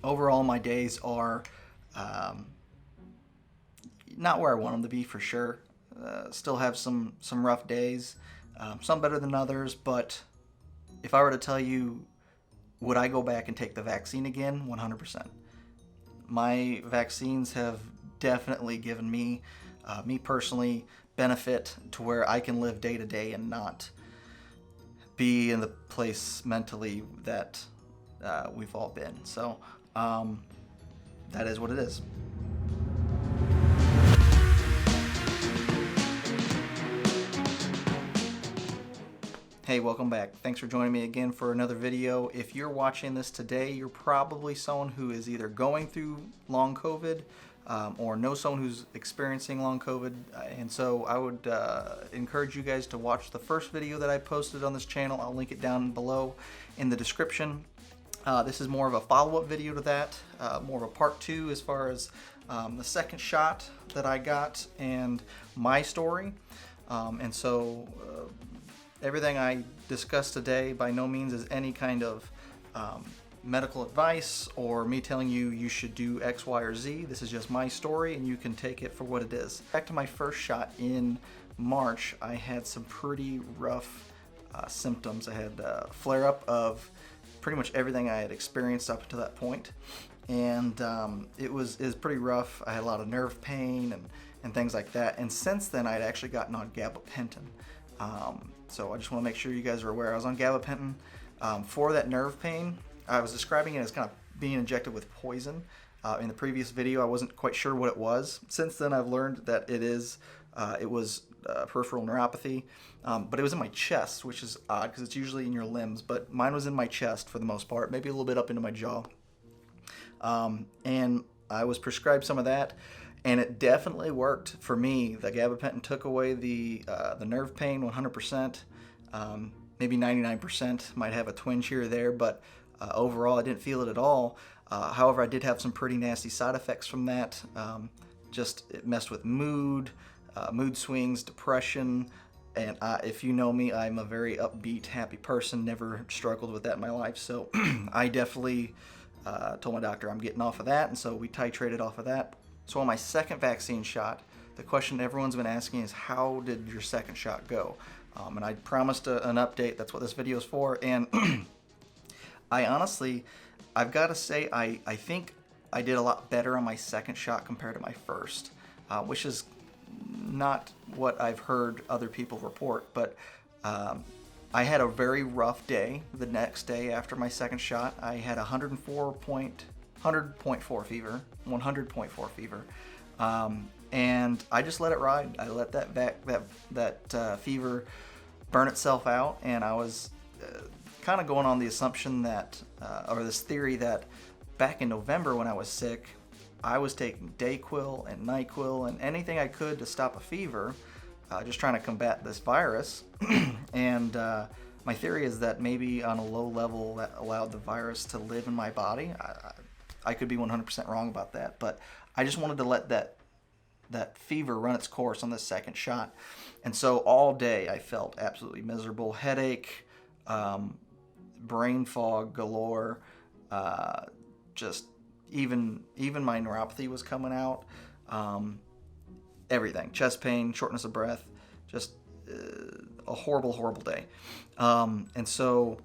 overall, my days are not where I want them to be for sure. Still have some rough days, some better than others. But if I were to tell you, would I go back and take the vaccine again? 100%. My vaccines have definitely given me, me personally, benefit to where I can live day to day and not be in the place mentally that we've all been. So that is what it is. Hey, welcome back. Thanks for joining me again for another video. If you're watching this today, you're probably someone who is either going through long COVID or know someone who's experiencing long COVID. And so I would encourage you guys to watch the first video that I posted on this channel. I'll link it down below in the description. This is more of a follow-up video to that, more of a part 2 as far as the second shot that I got and my story. And so everything I discussed today by no means is any kind of medical advice or me telling you you should do X, Y, or Z. This is just my story and you can take it for what it is. Back to my first shot in March, I had some pretty rough symptoms. I had a flare-up of pretty much everything I had experienced up to that point. And it was pretty rough. I had a lot of nerve pain and things like that. And since then, I'd actually gotten on Gabapentin. So I just want to make sure you guys are aware. I was on Gabapentin for that nerve pain. I was describing it as kind of being injected with poison. In the previous video, I wasn't quite sure what it was. Since then, I've learned that it was peripheral neuropathy, but it was in my chest, which is odd because it's usually in your limbs, but mine was in my chest for the most part, maybe a little bit up into my jaw. And I was prescribed some of that, and it definitely worked for me. The Gabapentin took away the nerve pain 100%, maybe 99%, might have a twinge here or there, but overall I didn't feel it at all. However, I did have some pretty nasty side effects from that. Just it messed with mood swings, depression, and if you know me, I'm a very upbeat, happy person, never struggled with that in my life, so I definitely told my doctor I'm getting off of that, and so we titrated off of that. So on my second vaccine shot, the question everyone's been asking is, how did your second shot go? And I promised an update. That's what this video is for. And I honestly, I've got to say, I think I did a lot better on my second shot compared to my first, which is not what I've heard other people report. But I had a very rough day the next day after my second shot. I had 100.4 fever, 100.4 fever, and I just let it ride. I let that fever burn itself out, and I was kind of going on the assumption that, or this theory that, back in November when I was sick, I was taking Dayquil and NyQuil and anything I could to stop a fever, just trying to combat this virus. And my theory is that maybe on a low level that allowed the virus to live in my body. I could be 100% wrong about that, but I just wanted to let that fever run its course on this second shot. And so all day I felt absolutely miserable, headache, brain fog galore, just even my neuropathy was coming out, everything, chest pain, shortness of breath, just a horrible day. And so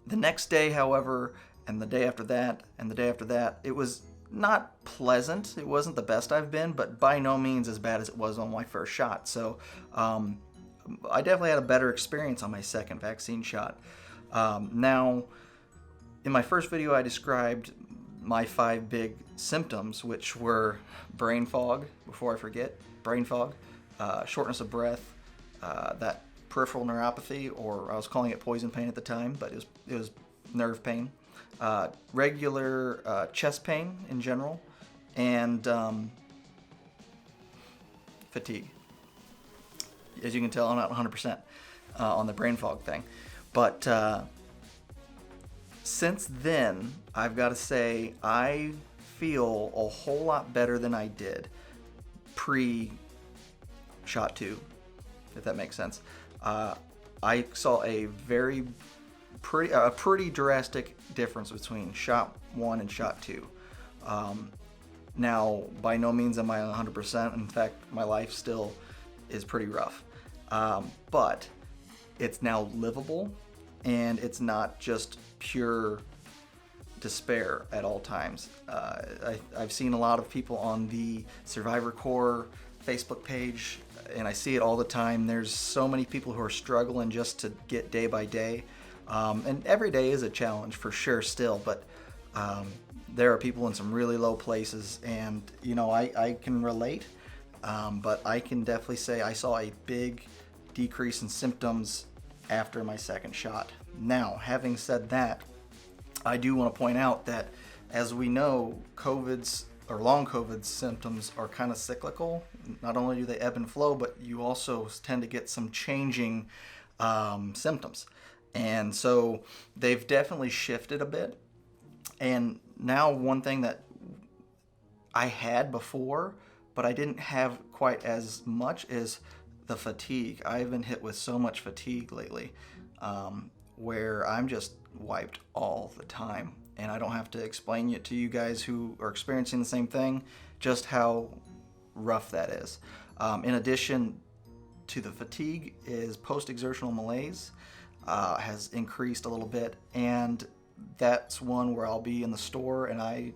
the next day, however, and the day after that, and the day after that, it was not pleasant. It wasn't the best I've been, but by no means as bad as it was on my first shot. So I definitely had a better experience on my second vaccine shot. Now, in my first video, I described my 5 big symptoms, which were brain fog, before I forget, brain fog, shortness of breath, that peripheral neuropathy, or I was calling it poison pain at the time, but it was nerve pain, regular chest pain in general, and fatigue. As you can tell, I'm not 100% on the brain fog thing. But since then, I've got to say, I feel a whole lot better than I did pre-shot 2, if that makes sense. I saw a pretty drastic difference between shot 1 and shot 2. Now, by no means am I 100%. In fact, my life still is pretty rough. But it's now livable, and it's not just pure despair at all times. I've seen a lot of people on the Survivor Corps Facebook page, and I see it all the time. There's so many people who are struggling just to get day by day. And every day is a challenge for sure still, but there are people in some really low places, and I can relate, but I can definitely say I saw a big decrease in symptoms after my second shot. Now, having said that, I do want to point out that, as we know, COVID's or long COVID symptoms are kind of cyclical. Not only do they ebb and flow, but you also tend to get some changing symptoms. And so they've definitely shifted a bit. And now one thing that I had before, but I didn't have quite as much, is the fatigue. I've been hit with so much fatigue lately, where I'm just wiped all the time. And I don't have to explain it to you guys who are experiencing the same thing, just how rough that is. In addition to the fatigue is post-exertional malaise has increased a little bit, and that's one where I'll be in the store and I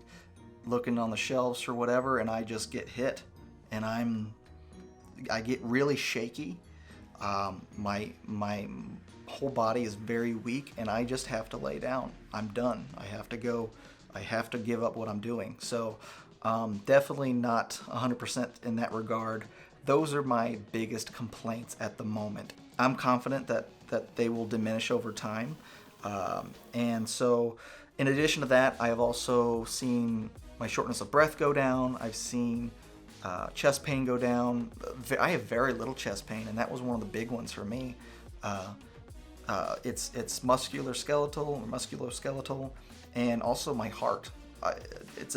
looking on the shelves or whatever, and I just get hit, and I get really shaky. My whole body is very weak, and I just have to lay down. I'm done. I have to go. I have to give up what I'm doing. So definitely not 100% in that regard. Those are my biggest complaints at the moment. I'm confident that they will diminish over time. And so in addition to that, I have also seen my shortness of breath go down. I've seen chest pain go down. I have very little chest pain, and that was one of the big ones for me. It's musculoskeletal, and also my heart. It's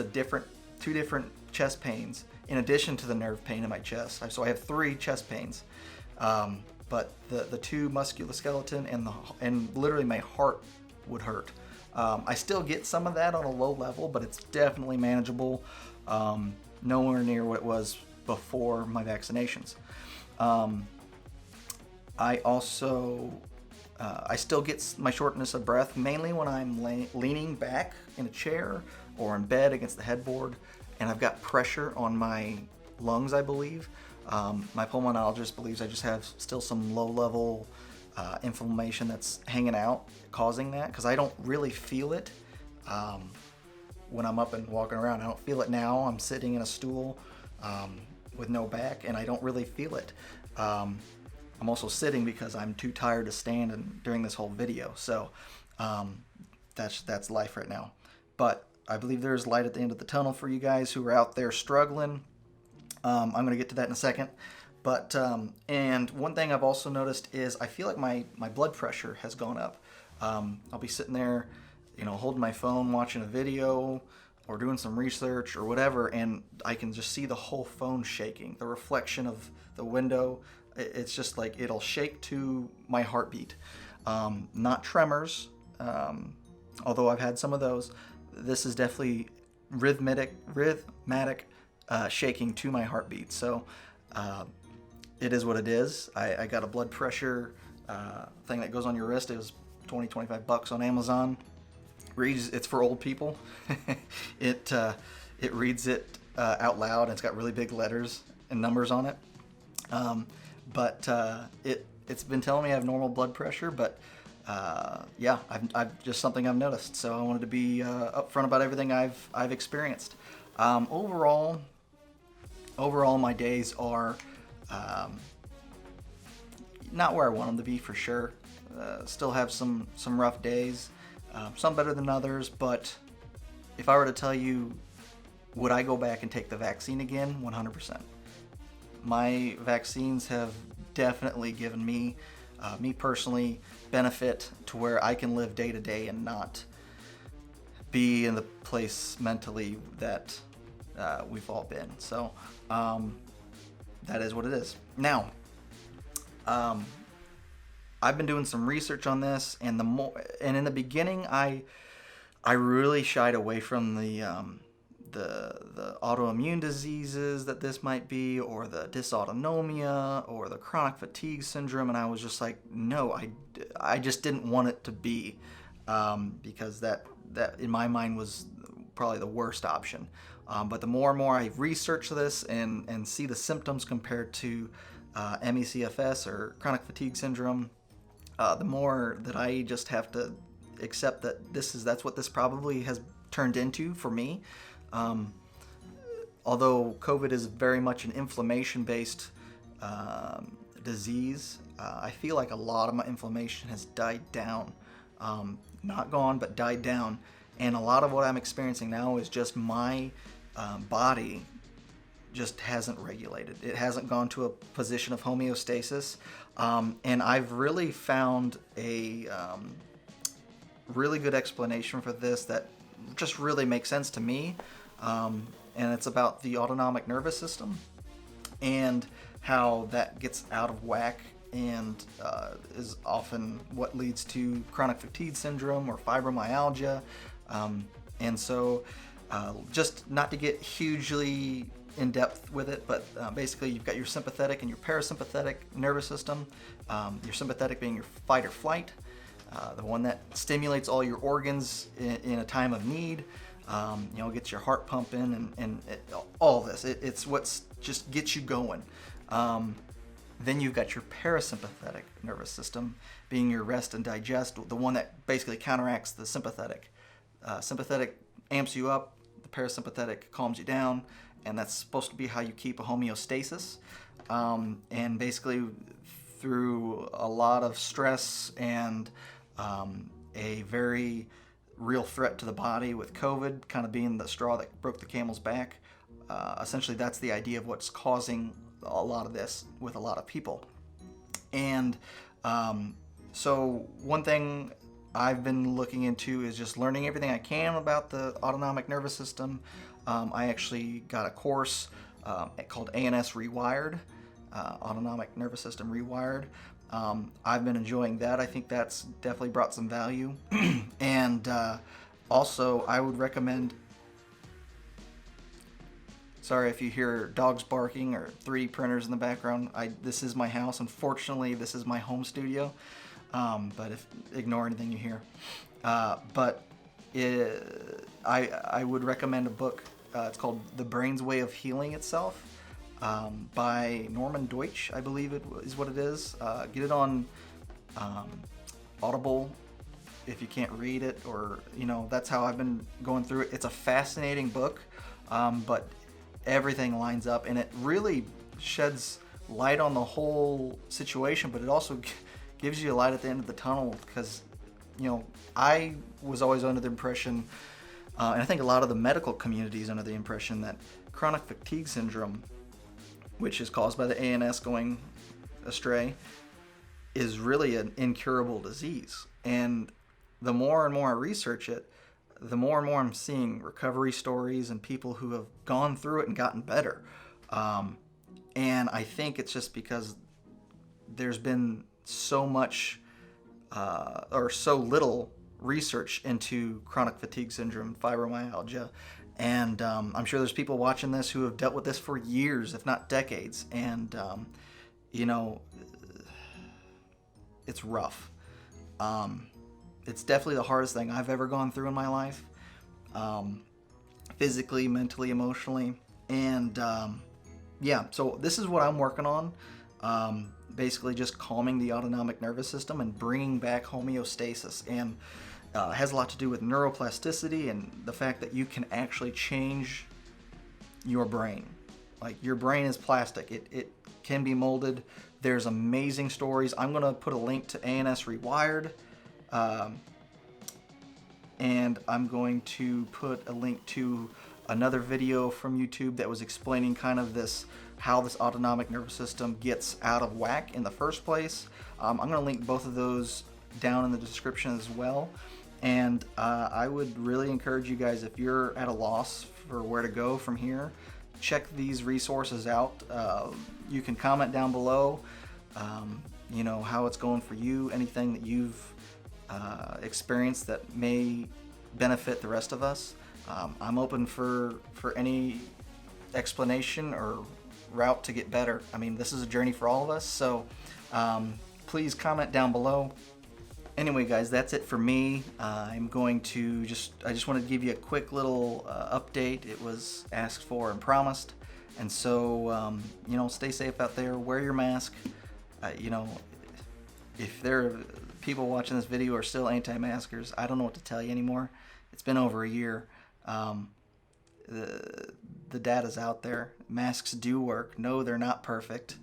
two different chest pains in addition to the nerve pain in my chest. So I have 3 chest pains, but the 2 musculoskeletal and literally my heart would hurt. I still get some of that on a low level, but it's definitely manageable. Nowhere near what it was before my vaccinations. I also I still get my shortness of breath, mainly when I'm leaning back in a chair or in bed against the headboard, and I've got pressure on my lungs, I believe. My pulmonologist believes I just have still some low-level inflammation that's hanging out, causing that, because I don't really feel it when I'm up and walking around. I don't feel it now. I'm sitting in a stool with no back, and I don't really feel it. I'm also sitting because I'm too tired to stand during this whole video. So that's life right now. But I believe there's light at the end of the tunnel for you guys who are out there struggling. I'm going to get to that in a second. But and one thing I've also noticed is I feel like my blood pressure has gone up. I'll be sitting there, holding my phone, watching a video, or doing some research or whatever, and I can just see the whole phone shaking. The reflection of the window, it's just like it'll shake to my heartbeat. Not tremors, although I've had some of those. This is definitely rhythmic shaking to my heartbeat. So it is what it is. I got a blood pressure thing that goes on your wrist. It was $20-25 on Amazon. It's for old people. It reads it out loud, and it's got really big letters and numbers on it. But it's been telling me I have normal blood pressure, but yeah, I've just something I've noticed. So I wanted to be upfront about everything I've experienced. Overall, my days are not where I want them to be for sure. Still have some rough days, some better than others. But if I were to tell you, would I go back and take the vaccine again? 100%. My vaccines have definitely given me personally, benefit to where I can live day to day and not be in the place mentally that we've all been. So that is what it is. Now, I've been doing some research on this, and in the beginning, I I really shied away from the autoimmune diseases that this might be, or the dysautonomia, or the chronic fatigue syndrome, and I was just like, no, I just didn't want it to be, because that in my mind was probably the worst option. But the more and more I research this and see the symptoms compared to ME/CFS or chronic fatigue syndrome, the more that I just have to accept that that's what this probably has turned into for me. Although COVID is very much an inflammation-based disease, I feel like a lot of my inflammation has died down. Not gone, but died down. And a lot of what I'm experiencing now is just my body just hasn't regulated. It hasn't gone to a position of homeostasis. And I've really found a really good explanation for this that just really makes sense to me. And it's about the autonomic nervous system and how that gets out of whack and is often what leads to chronic fatigue syndrome or fibromyalgia. And so just not to get hugely in depth with it, but basically you've got your sympathetic and your parasympathetic nervous system. Your sympathetic being your fight or flight, the one that stimulates all your organs in a time of need. Gets your heart pumping and all this. It's what's just gets you going. Then you've got your parasympathetic nervous system being your rest and digest, the one that basically counteracts the sympathetic. Sympathetic amps you up, the parasympathetic calms you down, and that's supposed to be how you keep a homeostasis. And basically through a lot of stress and a very real threat to the body with COVID kind of being the straw that broke the camel's back. Essentially, that's the idea of what's causing a lot of this with a lot of people. And so one thing I've been looking into is just learning everything I can about the autonomic nervous system. I actually got a course called ANS Rewired, Autonomic Nervous System Rewired. I've been enjoying that. I think that's definitely brought some value. And also, I would recommend, sorry if you hear dogs barking or 3D printers in the background. This is my house. Unfortunately, this is my home studio. But ignore anything you hear. But I would recommend a book. It's called The Brain's Way of Healing Itself. By Norman Deutsch, I believe it is what it is. Get it on Audible if you can't read it, or that's how I've been going through it. It's a fascinating book, but everything lines up, and it really sheds light on the whole situation. But it also gives you a light at the end of the tunnel, because I was always under the impression, and I think a lot of the medical community is under the impression, that chronic fatigue syndrome, which is caused by the ANS going astray, is really an incurable disease. And the more and more I research it, the more and more I'm seeing recovery stories and people who have gone through it and gotten better. And I think it's just because there's been so much or so little research into chronic fatigue syndrome, fibromyalgia. And I'm sure there's people watching this who have dealt with this for years, if not decades. And, it's rough. It's definitely the hardest thing I've ever gone through in my life, physically, mentally, emotionally. And, so this is what I'm working on. Basically just calming the autonomic nervous system and bringing back homeostasis. And it has a lot to do with neuroplasticity and the fact that you can actually change your brain. Like, your brain is plastic. It can be molded. There's amazing stories. I'm going to put a link to ANS Rewired. And I'm going to put a link to another video from YouTube that was explaining kind of how this autonomic nervous system gets out of whack in the first place. I'm going to link both of those down in the description as well. And I would really encourage you guys, if you're at a loss for where to go from here, check these resources out. You can comment down below, how it's going for you, anything that you've experienced that may benefit the rest of us. I'm open for any explanation or route to get better. I mean, this is a journey for all of us, so please comment down below. Anyway, guys, that's it for me. I'm going to I just wanted to give you a quick little update. It was asked for and promised, and so you know, stay safe out there. Wear your mask. You know, if there are people watching this video are still anti-maskers, I don't know what to tell you anymore. It's been over a year. The data's out there. Masks do work. No, they're not perfect.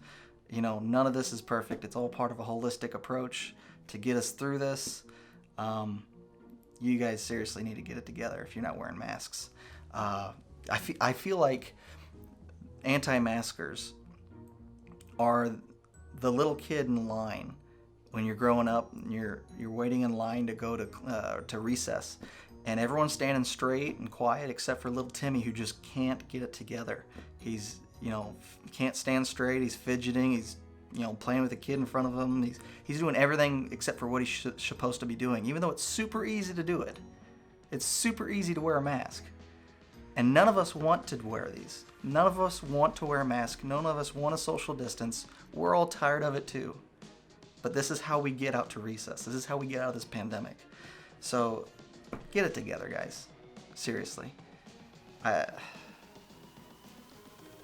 You know, none of this is perfect. It's all part of a holistic approach to get us through this. You guys seriously need to get it together if you're not wearing masks. I feel like anti-maskers are the little kid in line when you're growing up and you're waiting in line to go to recess, and everyone's standing straight and quiet except for little Timmy, who just can't get it together. He's, you know, can't stand straight. He's fidgeting. He's, you know, playing with a kid in front of him. He's doing everything except for what he's supposed to be doing, even though it's super easy to do it. It's super easy to wear a mask. And none of us want to wear these. None of us want to wear a mask. None of us want a social distance. We're all tired of it too. But this is how we get out to recess. This is how we get out of this pandemic. So get it together, guys. Seriously.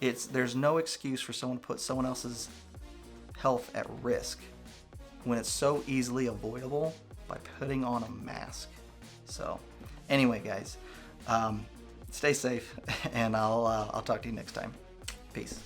There's no excuse for someone to put someone else's health at risk when it's so easily avoidable by putting on a mask. So anyway, guys, stay safe, and I'll talk to you next time. Peace.